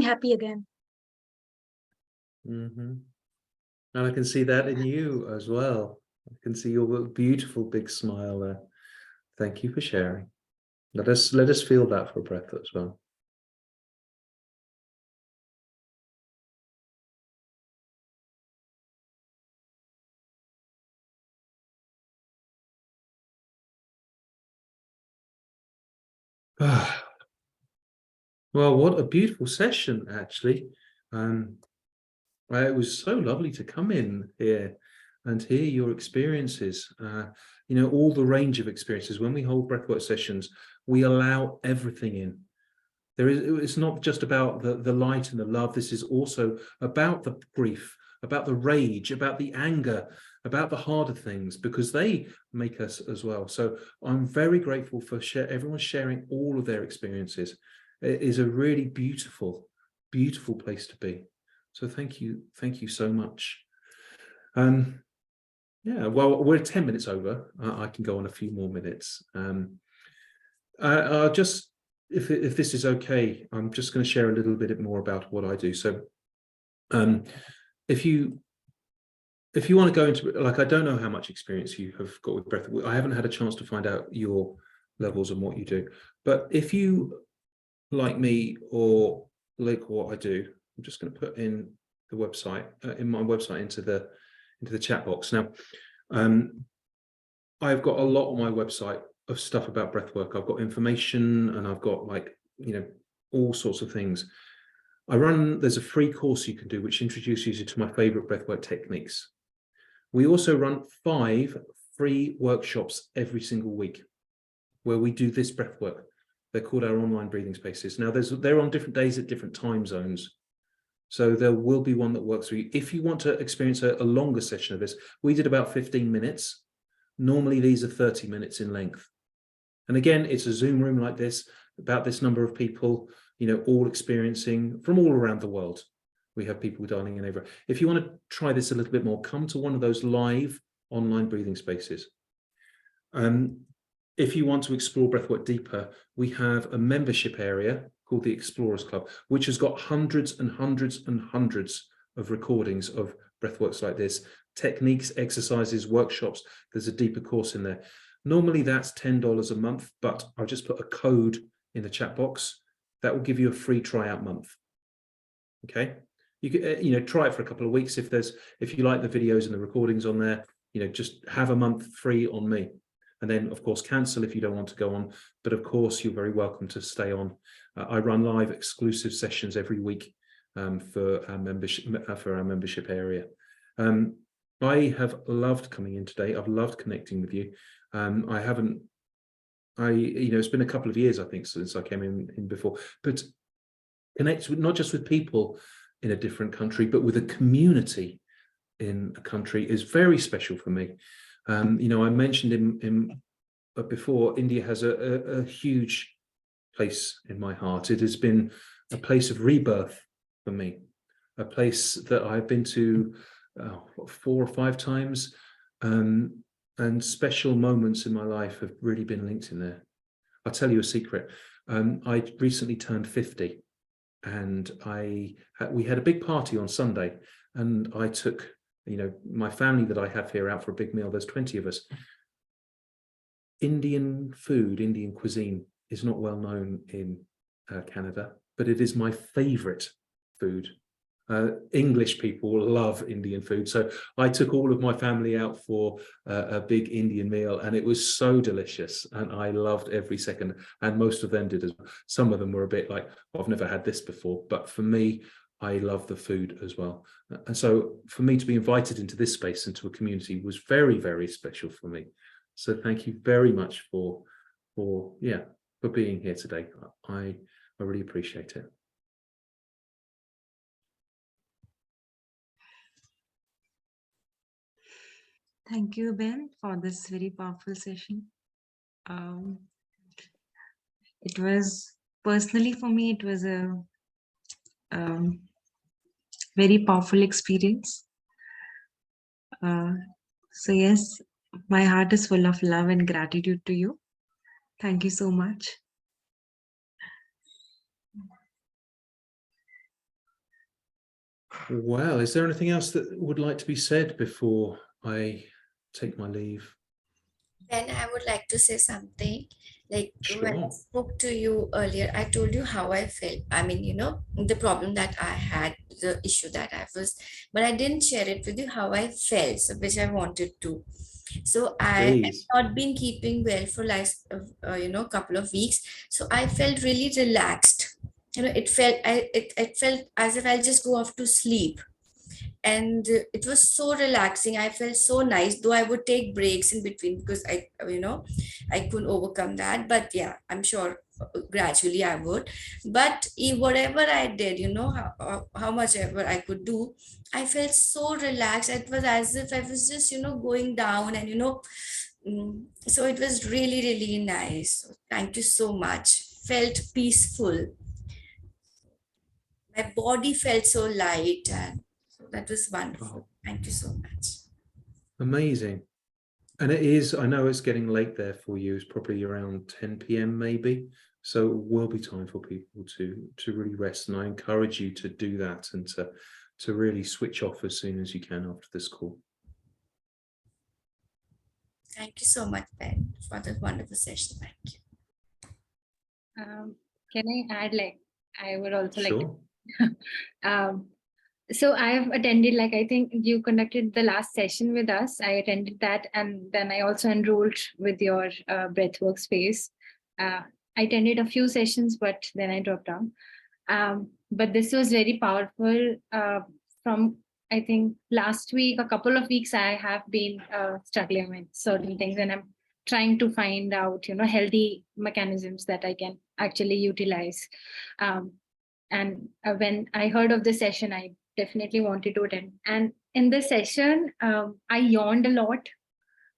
happy again. Mm-hmm. And I can see that in you as well. I can see your beautiful big smile there. Thank you for sharing. Let us feel that for a breath as well. Well, what a beautiful session, actually. It was so lovely to come in here and hear your experiences. All the range of experiences. When we hold breathwork sessions, we allow everything in. It's not just about the light and the love. This is also about the grief, about the rage, about the anger, about the harder things, because they make us as well. So I'm very grateful for everyone sharing all of their experiences. It is a really beautiful, beautiful place to be. So thank you so much. Yeah, well, we're 10 minutes over. I can go on a few more minutes. I'll just, if this is okay, I'm just going to share a little bit more about what I do. So if you want to go into, like, I don't know how much experience you have got with breath. I haven't had a chance to find out your levels and what you do. But if you, like me, or like what I do, I'm just going to put in the website, in my website, into the chat box. Now, I've got a lot on my website of stuff about breathwork. I've got information, and I've got, like, all sorts of things. There's a free course you can do which introduces you to my favorite breathwork techniques. We also run 5 free workshops every single week where we do this breathwork. They're called our online breathing spaces. Now, they're on different days at different time zones. So there will be one that works for you. If you want to experience a longer session of this, we did about 15 minutes. Normally, these are 30 minutes in length. And again, it's a Zoom room like this, about this number of people, all experiencing from all around the world. We have people dialing in over. If you want to try this a little bit more, come to one of those live online breathing spaces. If you want to explore breathwork deeper, we have a membership area called the Explorers Club, which has got hundreds and hundreds and hundreds of recordings of breathworks like this, techniques, exercises, workshops. There's a deeper course in there. Normally that's $10 a month, but I'll just put a code in the chat box that will give you a free tryout month. Okay, you can try it for a couple of weeks. If you like the videos and the recordings on there, just have a month free on me. And then, of course, cancel if you don't want to go on. But of course, you're very welcome to stay on. I run live exclusive sessions every week for our membership area. I have loved coming in today. I've loved connecting with you. It's been a couple of years, I think, since I came in before. But connect with, not just with people in a different country, but with a community in a country is very special for me. I mentioned before, India has a huge place in my heart. It has been a place of rebirth for me, a place that I've been to 4 or 5 times, and special moments in my life have really been linked in there. I'll tell you a secret. I recently turned 50, and we had a big party on Sunday, and I took my family that I have here out for a big meal. There's 20 of us. Indian food, Indian cuisine is not well known in Canada, but it is my favorite food. English people love Indian food. So I took all of my family out for a big Indian meal, and it was so delicious, and I loved every second, and most of them did as well. Some of them were a bit like, I've never had this before, but for me, I love the food as well. And so for me to be invited into this space, into a community, was very, very special for me. So thank you very much for being here today. I really appreciate it. Thank you, Ben, for this very powerful session. It was, personally for me, it was a very powerful experience. So yes, my heart is full of love and gratitude to you. Thank you so much. Well, is there anything else that would like to be said before I take my leave? Then I would like to say something. Like when I Sure. spoke to you earlier, I told you how I felt. I mean, you know, the problem that I had, the issue that I was, but I didn't share it with you how I felt, so which I wanted to. So I have Please. not been keeping well for like, couple of weeks. So I felt really relaxed. You know, it felt as if I'll just go off to sleep, and it was so relaxing. I felt so nice, though I would take breaks in between because I couldn't overcome that. But yeah, I'm sure gradually I would. But whatever I did, how much ever I could do, I felt so relaxed. It was as if I was just going down, and so it was really, really nice. So thank you so much. Felt peaceful. My body felt so light, and so that was wonderful. Oh, Thank you so much. amazing. And it is, I know it's getting late there for you. It's probably around 10 p.m. maybe. So it will be time for people to really rest. And I encourage you to do that and to really switch off as soon as you can after this call. Thank you so much, Ben, for the wonderful session. Thank you. Can I add, like, I would also Sure. like so I have attended, like, I think you conducted the last session with us. I attended that, and then I also enrolled with your breathwork space. I attended a few sessions, but then I dropped down. But this was very powerful. From, I think, last week, a couple of weeks, I have been struggling with certain things, and I'm trying to find out, healthy mechanisms that I can actually utilize. And when I heard of the session, I definitely wanted to attend. And in the session, I yawned a lot.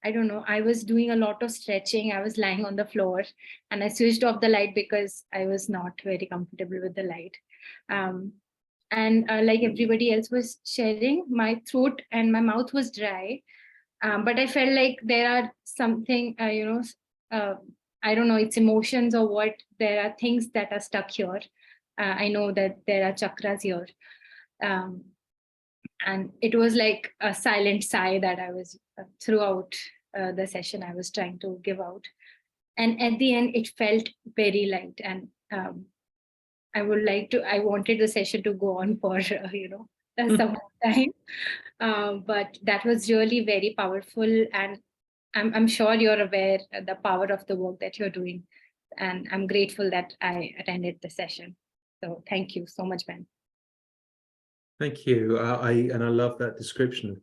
I don't know, I was doing a lot of stretching. I was lying on the floor, and I switched off the light because I was not very comfortable with the light. And like everybody else was sharing, my throat and my mouth was dry. But I felt like there are something, I don't know, it's emotions or what, there are things that are stuck here. I know that there are chakras here. And it was like a silent sigh that I was throughout the session I was trying to give out. And at the end, it felt very light. And I wanted the session to go on for, some time. But that was really very powerful. And I'm sure you're aware of the power of the work that you're doing. And I'm grateful that I attended the session. So thank you so much, Ben. Thank you. I love that description of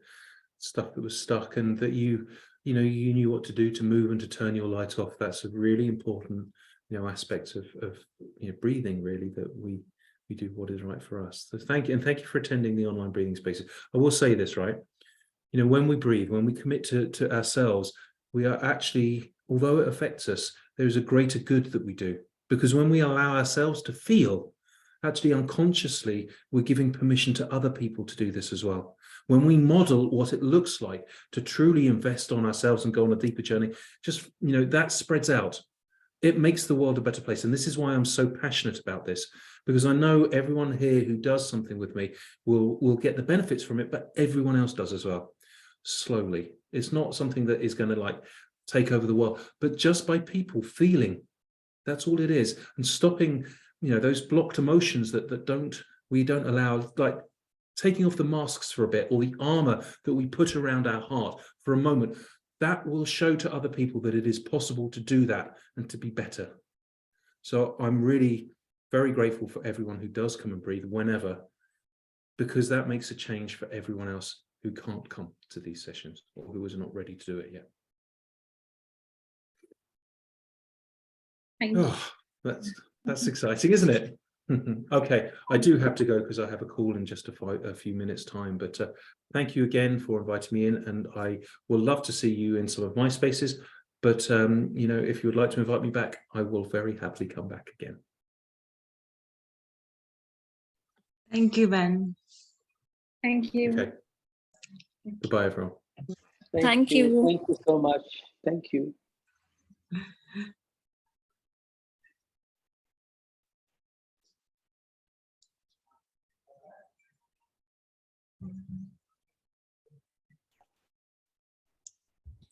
stuff that was stuck, and that you knew what to do to move and to turn your light off. That's a really important aspect of breathing, really, that we do what is right for us. So thank you, and thank you for attending the online breathing spaces. I will say this, right? When we breathe, when we commit to ourselves, we are actually, although it affects us, there is a greater good that we do, because when we allow ourselves to feel, actually unconsciously, we're giving permission to other people to do this as well. When we model what it looks like to truly invest on ourselves and go on a deeper journey, just, that spreads out. It makes the world a better place. And this is why I'm so passionate about this, because I know everyone here who does something with me will get the benefits from it, but everyone else does as well. Slowly. It's not something that is going to take over the world, but just by people feeling, that's all it is. And stopping those blocked emotions that we don't allow, like taking off the masks for a bit, or the armor that we put around our heart for a moment, that will show to other people that it is possible to do that and to be better. So I'm really very grateful for everyone who does come and breathe whenever, because that makes a change for everyone else who can't come to these sessions or who is not ready to do it yet. Thank you. Oh, that's exciting, isn't it? Okay, I do have to go because I have a call in just a few minutes time, but thank you again for inviting me in, and I will love to see you in some of my spaces, but you know, if you would like to invite me back, I will very happily come back again. Thank you, Ben. Thank you. Okay, goodbye everyone. Thank you. Thank you so much. Thank you.